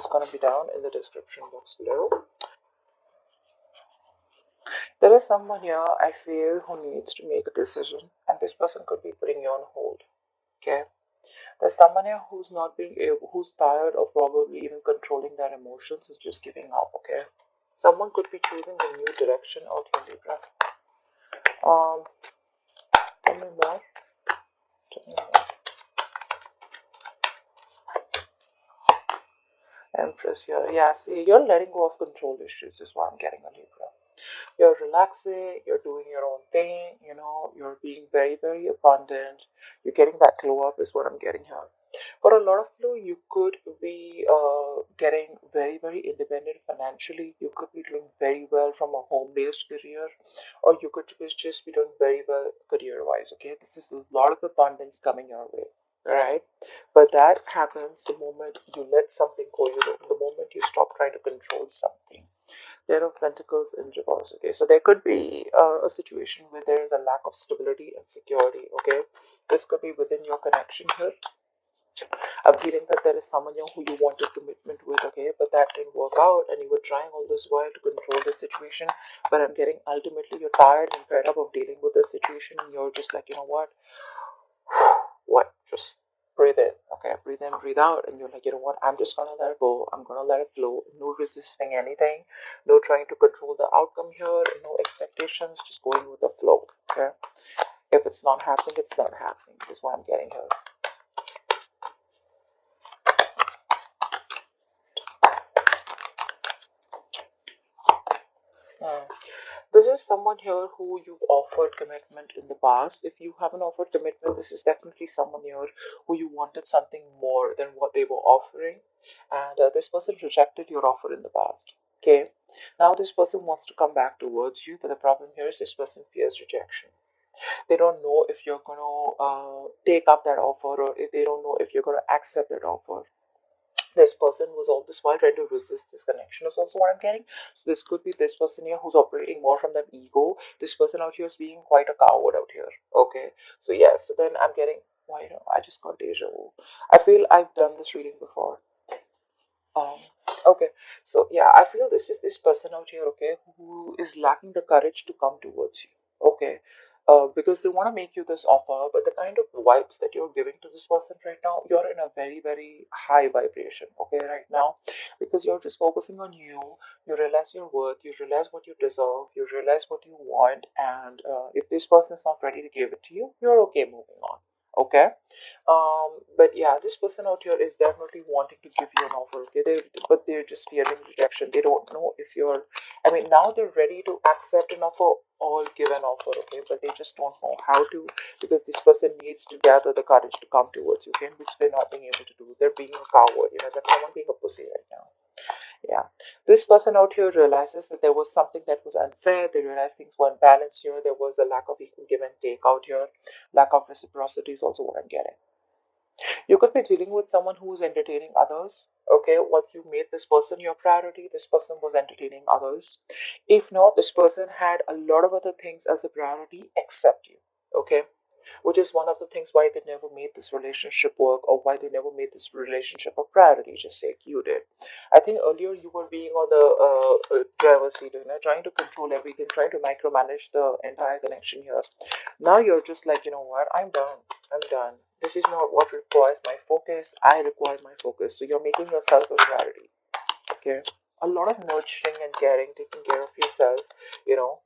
going to be down in the description box below. There is someone here, I feel, who needs to make a decision, and this person could be putting you on hold. Okay? There's someone here who's not being able, who's tired of probably even controlling their emotions, is just giving up. Okay? Someone could be choosing a new direction out here, Libra. Tell me more. Tell me more. Empress here. Yeah, see, you're letting go of control issues, is what I'm getting, a Libra. You're relaxing, you're doing your own thing, you know, you're being very, very abundant. You're getting that glow up, is what I'm getting here. For a lot of you, you could be getting very, very independent financially. You could be doing very well from a home-based career, or you could just be doing very well career-wise. Okay, this is a lot of abundance coming your way. Right, but that happens the moment you let something go. You know, the moment you stop trying to control something. Ten of Pentacles in reverse. Okay, so there could be a situation where there is a lack of stability and security. Okay, this could be within your connection here. I'm feeling that there is someone here who you wanted commitment with, okay, but that didn't work out, and you were trying all this while to control the situation. But I'm getting ultimately you're tired and fed up of dealing with the situation, and you're just like, you know what, just breathe in, okay, breathe in, breathe out, and you're like, you know what, I'm just gonna let it go, I'm gonna let it flow, no resisting anything, no trying to control the outcome here, no expectations, just going with the flow. Okay, if it's not happening, it's not happening, is what I'm getting here. This is someone here who you've offered commitment in the past. If you haven't offered commitment, this is definitely someone here who you wanted something more than what they were offering, and this person rejected your offer in the past. Okay, now this person wants to come back towards you, but the problem here is this person fears rejection. They don't know if you're going to take up that offer, or if they don't know if you're going to accept that offer. This person was all this while trying to resist this connection, is also what I'm getting. So this could be this person here who's operating more from that ego. This person out here is being quite a coward out here. Okay, so yeah, so then I'm getting, why, you know, I just got deja vu. I feel I've done this reading before. um okay, so yeah, I feel this is this person out here, okay, who is lacking the courage to come towards you. Okay, because they want to make you this offer, but the kind of vibes that you're giving to this person right now, you're in a very, very high vibration, okay, right now, because you're just focusing on you. You realize your worth, you realize what you deserve, you realize what you want, and if this person is not ready to give it to you, you're okay moving on. Okay, but yeah, this person out here is definitely wanting to give you an offer, okay, but they're just fearing rejection. They don't know if you're, I mean, now they're ready to accept an offer or give an offer, okay, but they just don't know how to, because this person needs to gather the courage to come towards you, okay, which they're not being able to do. They're being a coward, you know, they're someone being a pussy right now. Yeah, this person out here realizes that there was something that was unfair. They realize things weren't balanced here. There was a lack of equal give and take out here. Lack of reciprocity is also what I'm getting. You could be dealing with someone who is entertaining others. Okay, once you made this person your priority, this person was entertaining others. If not, this person had a lot of other things as a priority except you. Okay, which is one of the things why they never made this relationship work, or why they never made this relationship a priority, just like you did. I think earlier you were being on the driver's seat, you know, trying to control everything, trying to micromanage the entire connection here. Now you're just like, you know what, I'm done. I'm done. This is not what requires my focus. I require my focus. So you're making yourself a priority. Okay. A lot of nurturing and caring, taking care of yourself. You know,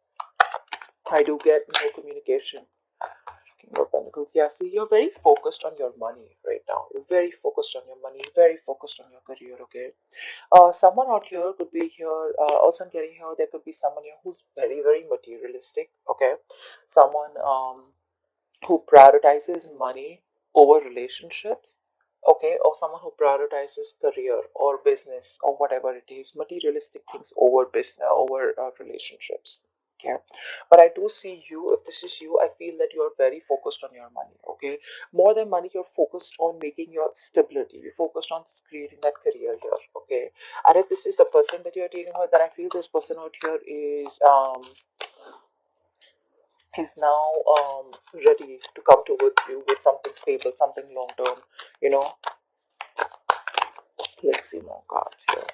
I do get no communication. King of Pentacles. Yeah, see, you're very focused on your money right now. You're very focused on your money, very focused on your career, okay? Someone out here could be here, also I'm getting here, there could be someone here who's very, very materialistic, okay? Someone who prioritizes money over relationships, okay? Or someone who prioritizes career or business or whatever it is, materialistic things over business, over relationships. Okay, but I do see you. If this is you, I feel that you're very focused on your money. Okay, more than money, you're focused on making your stability. You're focused on creating that career here. Okay, and if this is the person that you're dealing with, then I feel this person out here is now ready to come towards you with something stable, something long term. You know, Let's see more cards here.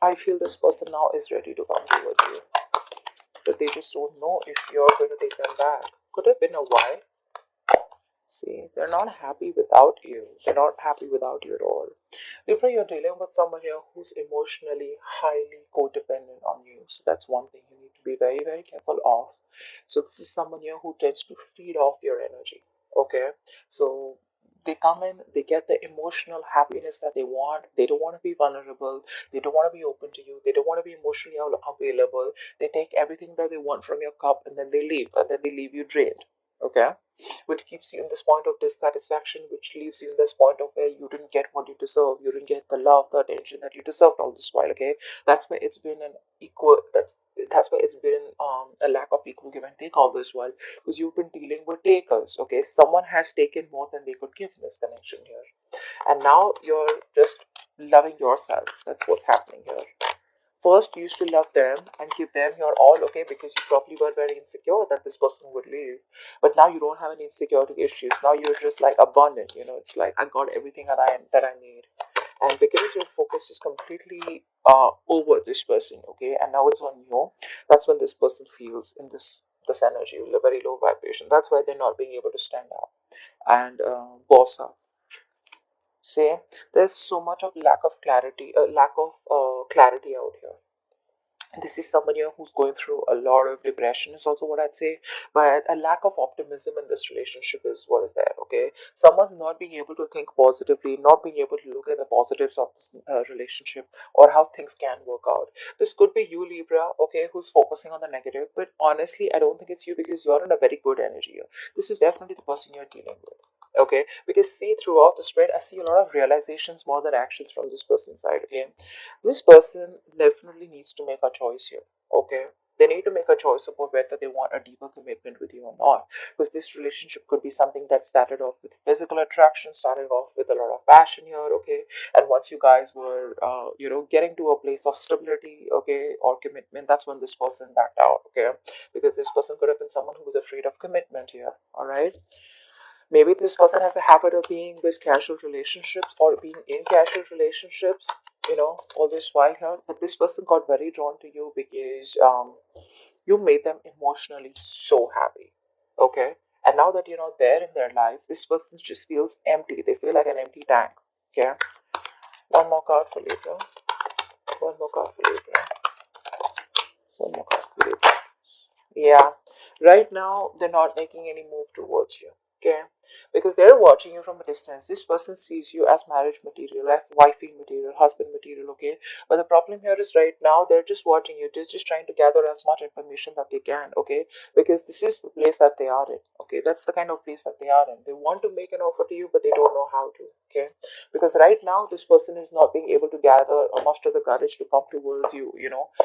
I feel this person now is ready to come towards you, but they just don't know if you're going to take them back. Could have been a while. See, they're not happy without you. They're not happy without you at all. Libra, you're dealing with someone here who's emotionally highly codependent on you. So that's one thing you need to be very, very careful of. So this is someone here who tends to feed off your energy. Okay, so they come in, they get the emotional happiness that they want. They don't want to be vulnerable. They don't want to be open to you. They don't want to be emotionally available. They take everything that they want from your cup and then they leave, and then they leave you drained. Okay, which keeps you in this point of dissatisfaction, which leaves you in this point of where you didn't get what you deserve, you didn't get the love, the attention that you deserved all this while. Okay, that's why it's been an equal. That's why it's been a lack of equal give and take all this while, because you've been dealing with takers. Okay, someone has taken more than they could give in this connection here, and now you're just loving yourself. That's what's happening here. First, you used to love them and give them your all, okay, because you probably were very insecure that this person would leave. But now you don't have any insecurity issues. Now you're just like abundant, you know. It's like I got everything that I need, and because your focus is completely over this person, okay, and now it's on you. That's when this person feels in this energy, very low vibration. That's why they're not being able to stand up and boss up. Say there's so much of lack of clarity out here. This is somebody who's going through a lot of depression is also what I'd say, but a lack of optimism in this relationship is what is there. Okay, someone's not being able to think positively, not being able to look at the positives of this relationship or how things can work out. This could be you, Libra, okay, who's focusing on the negative, but honestly I don't think it's you, because you're in a very good energy here. This is definitely the person you're dealing with. Okay, because see, throughout the spread I see a lot of realizations more than actions from this person's side. Okay, this person definitely needs to make a choice here. Okay, they need to make a choice about whether they want a deeper commitment with you or not, because this relationship could be something that started off with physical attraction, started off with a lot of passion here. Okay, and once you guys were getting to a place of stability, okay, or commitment, that's when this person backed out. Okay, because this person could have been someone who was afraid of commitment here. All right, maybe this person has a habit of being with casual relationships or being in casual relationships, all this while here. But this person got very drawn to you because you made them emotionally so happy. Okay. And now that you're not there in their life, this person just feels empty. They feel like an empty tank. Okay. One more card for Libra. One more card for Libra. One more card for Libra. Yeah. Right now, they're not making any move towards you. Okay, because they're watching you from a distance. This person sees you as marriage material, as wifey material, husband material. Okay, but the problem here is right now they're just watching you. They're just trying to gather as much information that they can. Okay, because this is the place that they are in. Okay, that's the kind of place that they are in. They want to make an offer to you, but they don't know how to. Okay, because right now this person is not being able to gather or muster the courage to come towards you.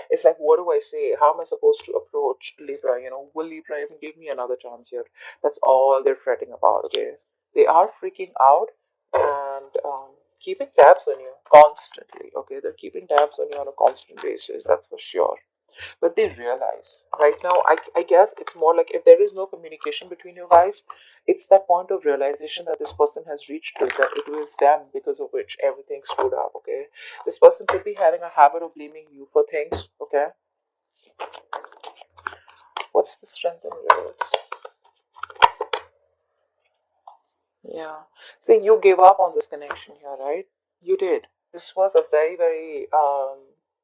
It's like, what do I say? How am I supposed to approach Libra? Will Libra even give me another chance here? That's all they're fretting about. Okay, they are freaking out and keeping tabs on you constantly. Okay, they're keeping tabs on you on a constant basis. That's for sure. But they realize right now, I guess it's more like if there is no communication between you guys, it's that point of realization that this person has reached to, that it was them because of which everything screwed up. Okay, this person could be having a habit of blaming you for things. Okay, what's the strength in yours? Yeah. See, you gave up on this connection here, right? You did. This was a very, very,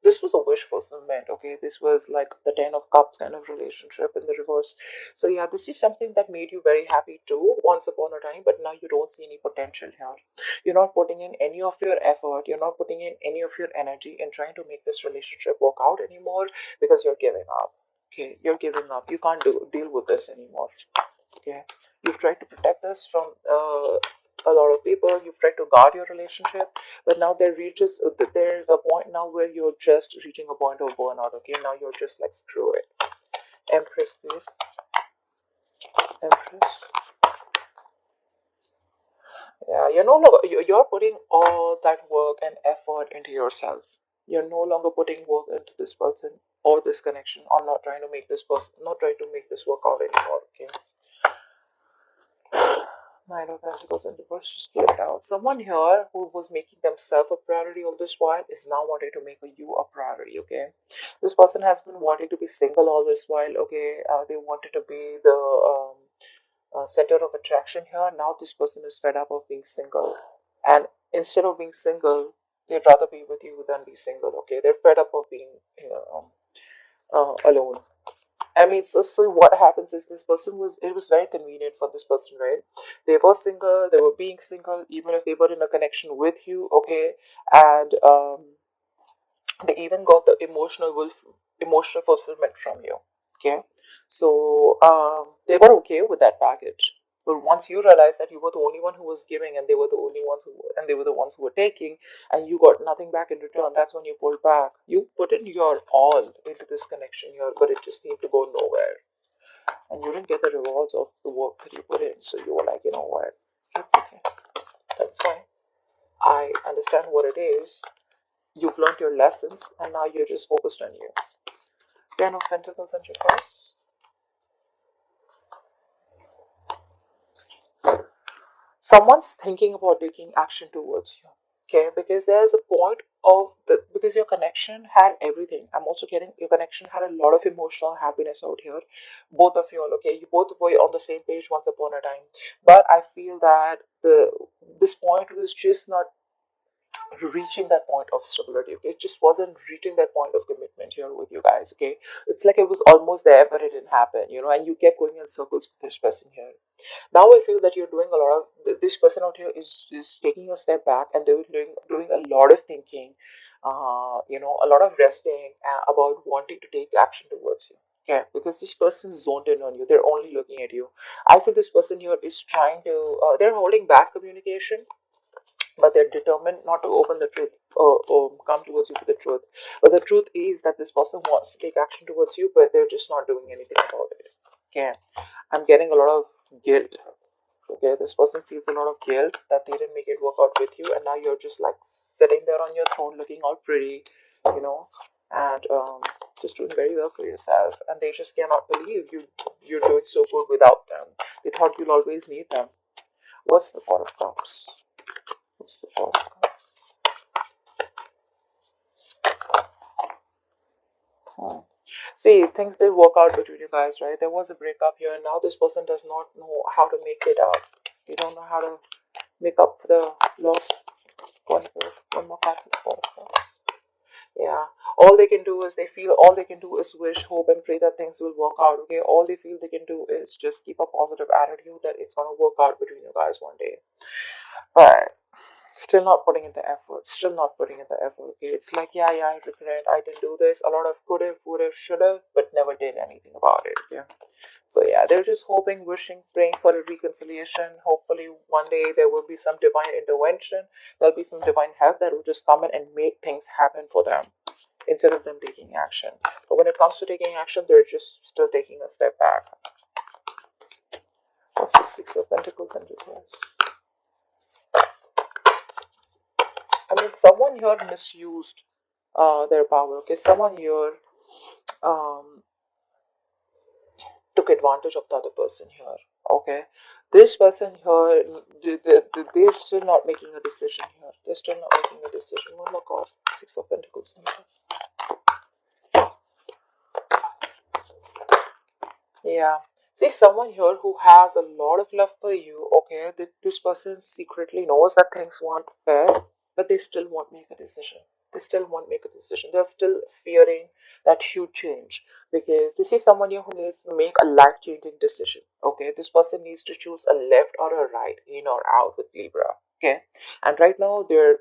this was a wish fulfillment, okay? This was like the Ten of Cups kind of relationship in the reverse. So, yeah, this is something that made you very happy too, once upon a time, but now you don't see any potential here. You're not putting in any of your effort, you're not putting in any of your energy in trying to make this relationship work out anymore because you're giving up. Okay, you're giving up. You can't deal with this anymore. Okay, you've tried to protect us from a lot of people. You've tried to guard your relationship, but now there's a point now where you're just reaching a point of burnout. Okay, now you're just like, screw it. Empress, please. Empress. Yeah, you're no longer you're putting all that work and effort into yourself. You're no longer putting work into this person or this connection, or not trying to make this work out anymore. Okay. Nine of Pentacles and reverse just flipped out. Someone here who was making themselves a priority all this while is now wanting to make you a priority, okay? This person has been wanting to be single all this while, okay? They wanted to be the center of attraction here. Now this person is fed up of being single. And instead of being single, they'd rather be with you than be single, okay? They're fed up of being alone. I mean, so what happens is this person it was very convenient for this person, right? They were single, they were being single, even if they were in a connection with you, okay? And they even got the emotional fulfillment from you, okay? So they were okay with that package. But once you realized that you were the only one who was giving and they were the only ones and they were the ones who were taking and you got nothing back in return, that's when you pulled back. You put in your all into this connection here, but it just seemed to go nowhere. And you didn't get the rewards of the work that you put in. So you were like, you know what? That's okay. That's fine. I understand what it is. You've learned your lessons and now you're just focused on you. Ten of Pentacles and reverse. Someone's thinking about taking action towards you, okay? Because there's a point of because your connection had everything. I'm also getting your connection had a lot of emotional happiness out here. Both of you all, okay? You both were on the same page once upon a time. But I feel that this point was just not reaching that point of stability, okay? It just wasn't reaching that point of commitment here with you guys, okay? It's like it was almost there but it didn't happen, and you kept going in circles with this person here. Now I feel that you're doing a lot of this person out here is taking a step back and they're doing a lot of thinking, a lot of resting about wanting to take action towards you. Yeah, because this person zoned in on you. They're only looking at you. I feel this person here is trying to. They're holding back communication, but they're determined not to open the truth or come towards you with the truth. But the truth is that this person wants to take action towards you, but they're just not doing anything about it. Okay, I'm getting a lot of guilt. Okay, this person feels a lot of guilt that they didn't make it work out with you, and now you're just like sitting there on your throne looking all pretty, and just doing very well for yourself, and they just cannot believe you're doing so good without them. They thought you'll always need them. What's the Four of Cups? What's the Four of Cups? See, things did work out between you guys, right? There was a breakup here, and now this person does not know how to make it up. They don't know how to make up for the loss. One more card for the Four of Cups. Yeah, all they can do is all they can do is wish, hope, and pray that things will work out. Okay, all they feel they can do is just keep a positive attitude that it's gonna work out between you guys one day. But still not putting in the effort. Still not putting in the effort. Okay, it's like yeah, I regret. I didn't do this. A lot of could have, would have, should have, but never did anything about it. Yeah. So yeah, they're just hoping, wishing, praying for a reconciliation. Hopefully one day there will be some divine intervention. There'll be some divine help that will just come in and make things happen for them instead of them taking action. But when it comes to taking action, they're just still taking a step back. What's the Six of Pentacles and reverse? I mean, someone here misused their power. Okay, someone here um, took advantage of the other person here. Okay, this person here, they're still not making a decision here. They're still not making a decision. One more card, Six of Pentacles. Yeah. See, someone here who has a lot of love for you, okay, this person secretly knows that things weren't fair, but they still won't make a decision. They still won't make a decision. They're still fearing that huge change because this is someone here who needs to make a life changing decision. Okay, this person needs to choose a left or a right, in or out with Libra. Okay, and right now they're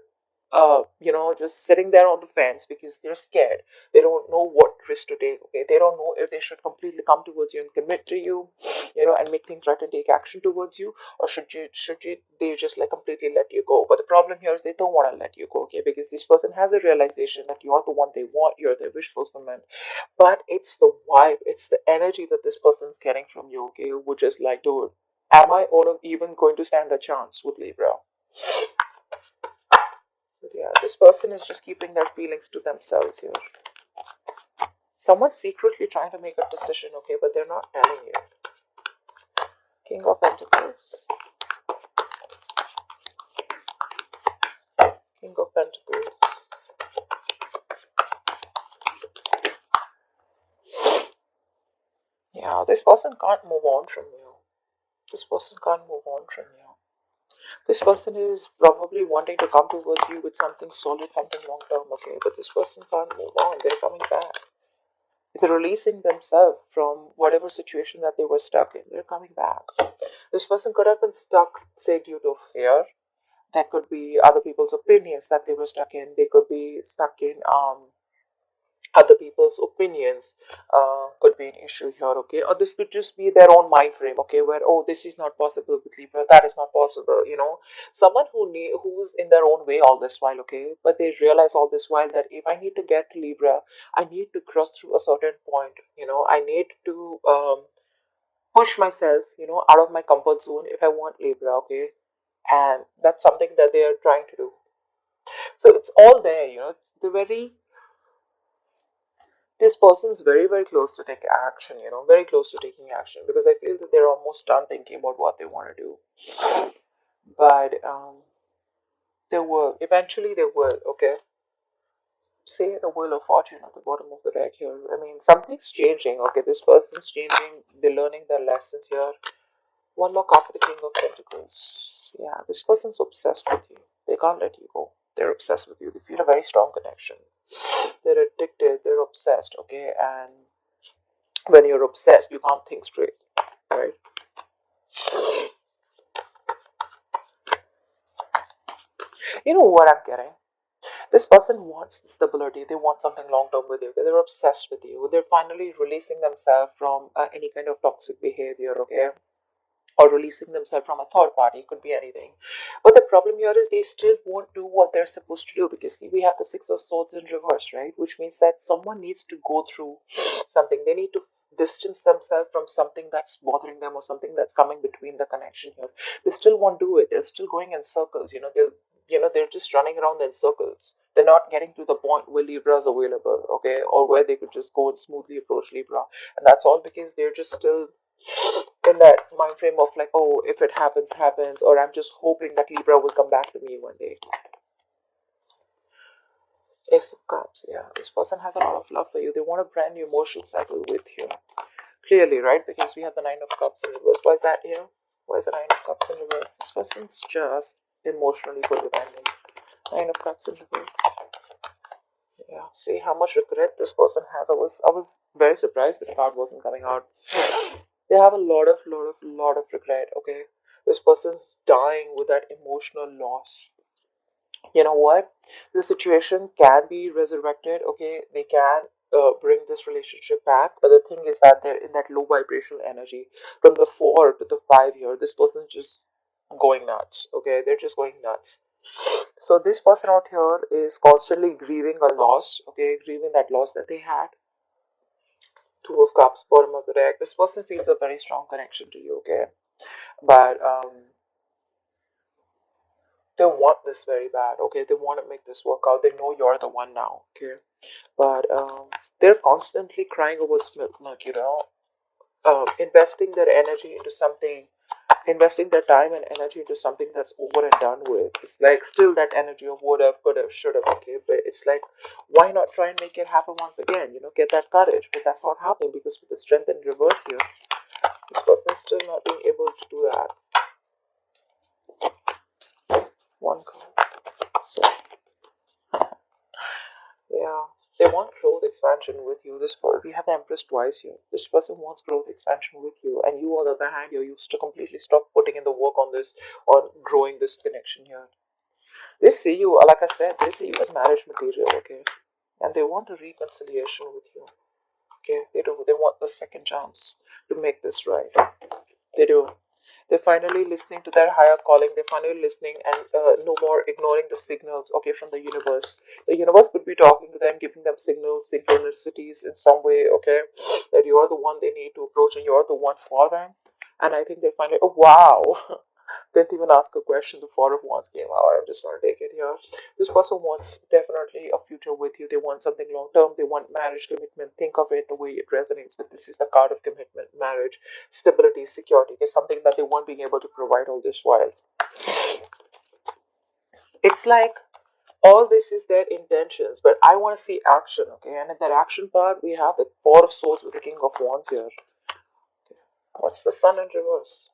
just sitting there on the fence because they're scared. They don't know what risk to take. Okay, they don't know if they should completely come towards you and commit to you, and make things right and take action towards you, or should you they just like completely let you go. But the problem here is they don't want to let you go, okay, because this person has a realization that you're the one they want, you're their wish fulfillment. But it's the vibe, it's the energy that this person's getting from you, okay, which is like, dude, am I even going to stand a chance with Libra? But yeah, this person is just keeping their feelings to themselves here. Someone's secretly trying to make a decision, okay, but they're not telling you. King of Pentacles. Yeah, this person can't move on from you. This person can't move on from you. This person is probably wanting to come towards you with something solid, something long term, okay? But this person can't move on. They're coming back. They're releasing themselves from whatever situation that they were stuck in. They're coming back. This person could have been stuck, say, due to fear. That could be other people's opinions that they were stuck in. They could be stuck in other people's opinions, could be an issue here, okay? Or this could just be their own mind frame, okay, where, oh, this is not possible with Libra, that is not possible, someone who's in their own way all this while, okay, but they realize all this while that if I need to get to Libra, I need to cross through a certain point, I need to push myself, out of my comfort zone if I want Libra, okay? And that's something that they are trying to do. So it's all there, the very this person's very, very close to take action, very close to taking action, because I feel that they're almost done thinking about what they want to do. But they will, eventually they will, okay? Say the wheel of fortune at the bottom of the deck here. I mean, something's changing, okay? This person's changing, they're learning their lessons here. One more card for the King of Pentacles. Yeah, this person's obsessed with you. They can't let you go. They're obsessed with you. They feel a very strong connection. They're addicted, they're obsessed, okay? And when you're obsessed, you can't think straight, right? You know what I'm getting? This person wants stability. They want something long term with you. They're obsessed with you. They're finally releasing themselves from any kind of toxic behavior, okay? Or releasing themselves from a third party. It could be anything. But the problem here is they still won't do what they're supposed to do, because see, we have the Six of Swords in reverse, right? Which means that someone needs to go through something. They need to distance themselves from something that's bothering them or something that's coming between the connection here. They still won't do it. They're still going in circles. They're just running around in circles. They're not getting to the point where Libra is available, okay, or where they could just go and smoothly approach Libra, and that's all because they're just still in that mind frame of like, oh, if it happens, happens, or I'm just hoping that Libra will come back to me one day. Ace of Cups, yeah, this person has a lot of love for you. They want a brand new emotional cycle with you. Clearly, right? Because we have the Nine of Cups in reverse. Why is that here? Why is the Nine of Cups in reverse? This person's just emotionally codependent. Nine of Cups in reverse. Yeah, see how much regret this person has. I was very surprised this card wasn't coming out. They have a lot of regret, okay? This person's dying with that emotional loss. You know what? The situation can be resurrected, okay? They can bring this relationship back, but the thing is that they're in that low vibrational energy. From the 4 to the 5 here, this person's just going nuts, okay? They're just going nuts. So this person out here is constantly grieving a loss, okay? Grieving that loss that they had. Two of Cups, bottom of the deck. This person feels a very strong connection to you, okay? But they want this very bad, okay? They want to make this work out. They know you're the one now, okay? But they're constantly crying over spilt milk, investing their energy into something, investing their time and energy into something that's over and done with. It's like still that energy of would have, could have, should have, okay? But it's like, why not try and make it happen once again? Get that courage. But that's not happening because with the strength in reverse here, this person's still not being able to do that. One card. So, yeah. They want growth expansion with you. We have the Empress twice here. This person wants growth expansion with you, and you, on the other hand, you're used to completely stop putting in the work on this, on growing this connection here. They see you, like I said, they see you as marriage material, okay? And they want a reconciliation with you, okay? They do. They want the second chance to make this right. They do. They're finally listening to their higher calling. They're finally listening and no more ignoring the signals, okay, from the universe. The universe could be talking to them, giving them signals, synchronicities in some way, okay, that you're the one they need to approach and you're the one for them. And I think they finally, oh wow, didn't even ask a question. The Four of Wands came out. I'm just going to take it here. This person wants definitely a future with you. They want something long term. They want marriage, commitment. Think of it the way it resonates. But this is the card of commitment, marriage, stability, security. It's something that they won't be able to provide all this while. It's like all this is their intentions, but I want to see action, okay? And in that action part, we have the Four of Swords with the King of Wands here. That's the Sun in reverse.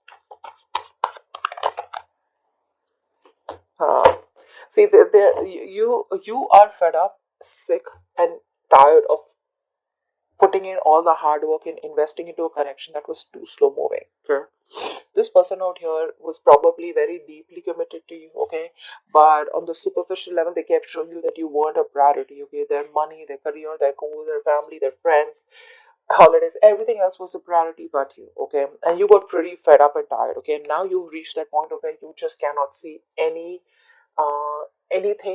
See, you are fed up, sick, and tired of putting in all the hard work in investing into a connection that was too slow moving. Okay, this person out here was probably very deeply committed to you. Okay, but on the superficial level, they kept showing you that you weren't a priority. Okay, their money, their career, their goals, their family, their friends, holidays, everything else was a priority but you. Okay, and you got pretty fed up and tired. Okay, and now you've reached that point of where you just cannot see anything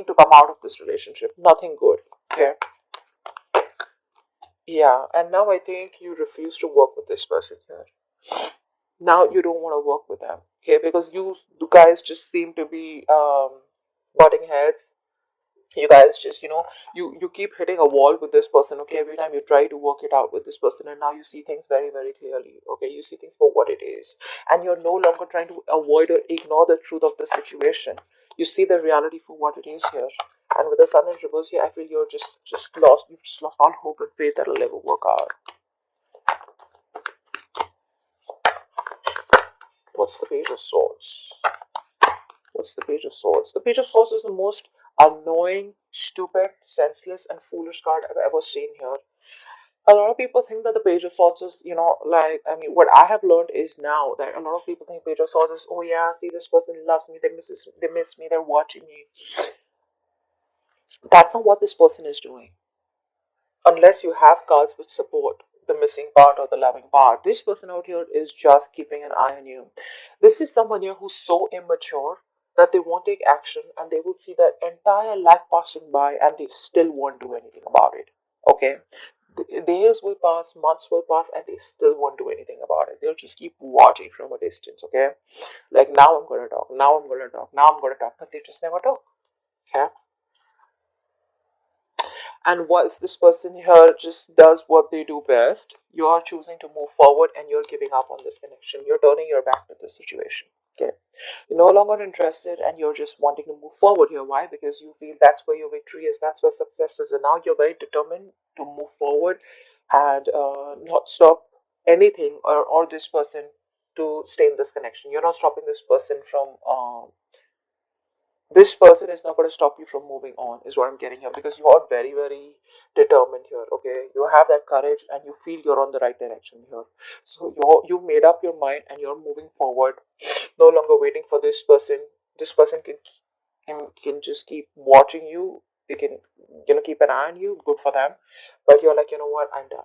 to come out of this relationship, nothing good. Okay, yeah, and now I think you refuse to work with this person here. Now you don't want to work with them. Okay, because you guys just seem to be butting heads. You guys just, you keep hitting a wall with this person. Okay, every time you try to work it out with this person, and now you see things very, very clearly. Okay, you see things for what it is, and you're no longer trying to avoid or ignore the truth of the situation. You see the reality for what it is here. And with the Sun in reverse here, I feel you're just lost. You've just lost all hope and faith that'll ever work out. What's the Page of Swords? What's the Page of Swords? The Page of Swords is the most annoying, stupid, senseless, and foolish card I've ever seen here. A lot of people think that the Page of Swords is, like, I mean, what I have learned is now that a lot of people think Page of Swords is, oh yeah, see, this person loves me, they miss me, they're watching me. That's not what this person is doing. Unless you have cards which support the missing part or the loving part, this person out here is just keeping an eye on you. This is someone here who's so immature that they won't take action, and they will see their entire life passing by and they still won't do anything about it. Okay, the years will pass, months will pass, and they still won't do anything about it. They'll just keep watching from a distance. Okay, like, now I'm gonna talk, now I'm gonna talk, now I'm gonna talk, but they just never talk. Okay, and once this person here just does what they do best, you're choosing to move forward and you're giving up on this connection. You're turning your back to the situation. Okay. You're no longer interested and you're just wanting to move forward here. Why? Because you feel that's where your victory is, that's where success is. And now you're very determined to move forward and not stop anything or this person to stay in this connection. You're not stopping this person from this person is not going to stop you from moving on, is what I'm getting here, because you are very, very determined here. Okay, you have that courage and you feel you're on the right direction here. So you've made up your mind and you're moving forward, no longer waiting for this person. This person can just keep watching you. They can, keep an eye on you. Good for them. But you're like, you know what, I'm done.